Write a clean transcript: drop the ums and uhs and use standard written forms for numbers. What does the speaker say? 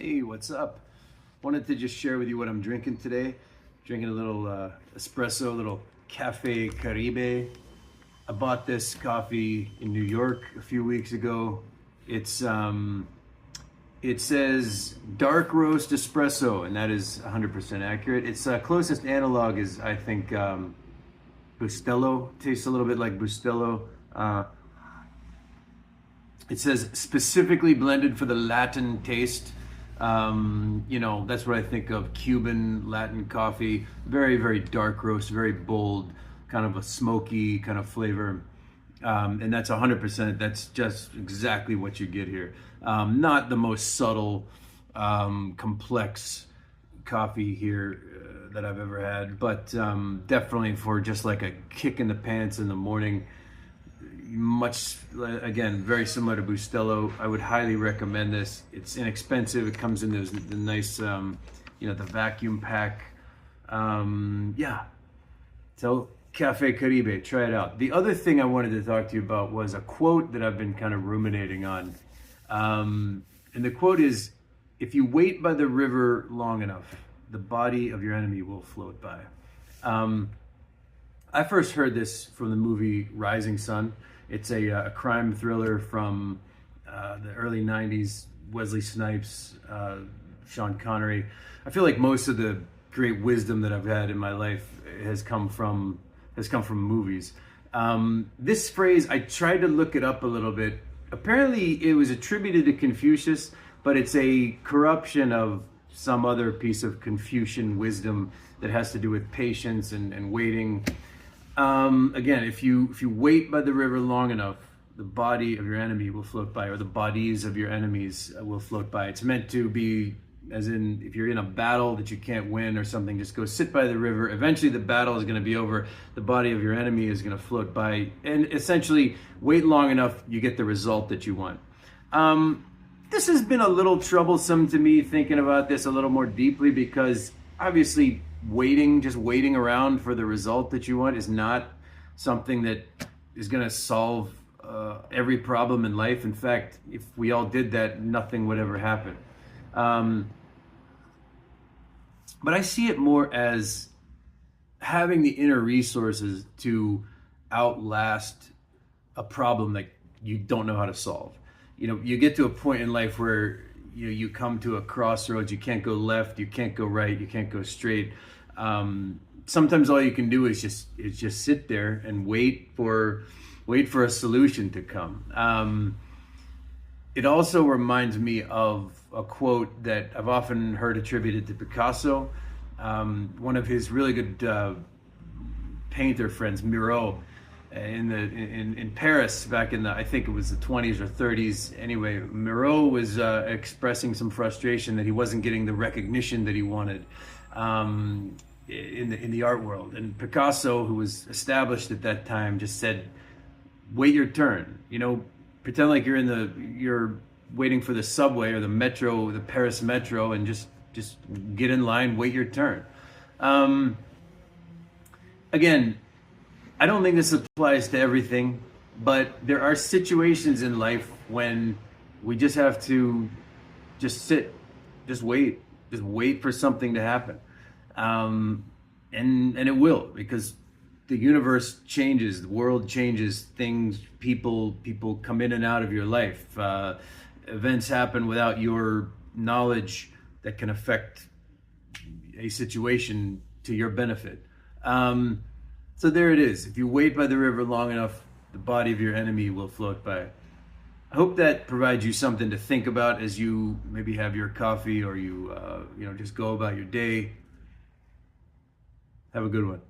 Hey, what's up? Wanted to just share with you what I'm drinking today. Drinking a little espresso, a little Café Caribe. I bought this coffee in New York a few weeks ago. It's it says dark roast espresso, and that is 100% accurate. Its closest analog is, I think, Bustelo. Tastes a little bit like Bustelo. It says specifically blended for the Latin taste. That's what I think of Cuban Latin coffee. Very, very dark roast, very bold, kind of a smoky kind of flavor. And that's 100%. That's just exactly what you get here. Not the most subtle, complex coffee here that I've ever had, but definitely for just like a kick in the pants in the morning. Much, again, very similar to Bustelo. I would highly recommend this. It's inexpensive. It comes in the nice, the vacuum pack. So Café Caribe, try it out. The other thing I wanted to talk to you about was a quote that I've been kind of ruminating on. And the quote is, if you wait by the river long enough, the body of your enemy will float by. I first heard this from the movie Rising Sun. It's a crime thriller from the early 90s. Wesley Snipes, Sean Connery. I feel like most of the great wisdom that I've had in my life has come from movies. This phrase, I tried to look it up a little bit. Apparently it was attributed to Confucius, but it's a corruption of some other piece of Confucian wisdom that has to do with patience and waiting. Again, if you wait by the river long enough, the body of your enemy will float by, or the bodies of your enemies will float by. It's meant to be, as in, if you're in a battle that you can't win or something, just go sit by the river. Eventually the battle is going to be over. The body of your enemy is going to float by. And essentially, wait long enough, you get the result that you want. This has been a little troublesome to me, thinking about this a little more deeply, because obviously just waiting around for the result that you want is not something that is going to solve every problem in life. In fact, if we all did that, nothing would ever happen. But I see it more as having the inner resources to outlast a problem that you don't know how to solve. You get to a point in life where you come to a crossroads. You can't go left, you can't go right, you can't go straight. Sometimes all you can do is just sit there and wait for a solution to come. It also reminds me of a quote that I've often heard attributed to Picasso. One of his really good painter friends, Miro, in Paris back in I think it was the 20s or 30s. Anyway, Miro was expressing some frustration that he wasn't getting the recognition that he wanted in the art world. And Picasso, who was established at that time, just said, "Wait your turn. Pretend like you're waiting for the subway or the metro, the Paris metro, and just get in line, wait your turn." Again, I don't think this applies to everything, but there are situations in life when we just have to just sit, just wait for something to happen. And it will, because the universe changes, the world changes, things, people come in and out of your life. Events happen without your knowledge that can affect a situation to your benefit. So there it is. If you wait by the river long enough, the body of your enemy will float by. I hope that provides you something to think about as you maybe have your coffee, or you just go about your day. Have a good one.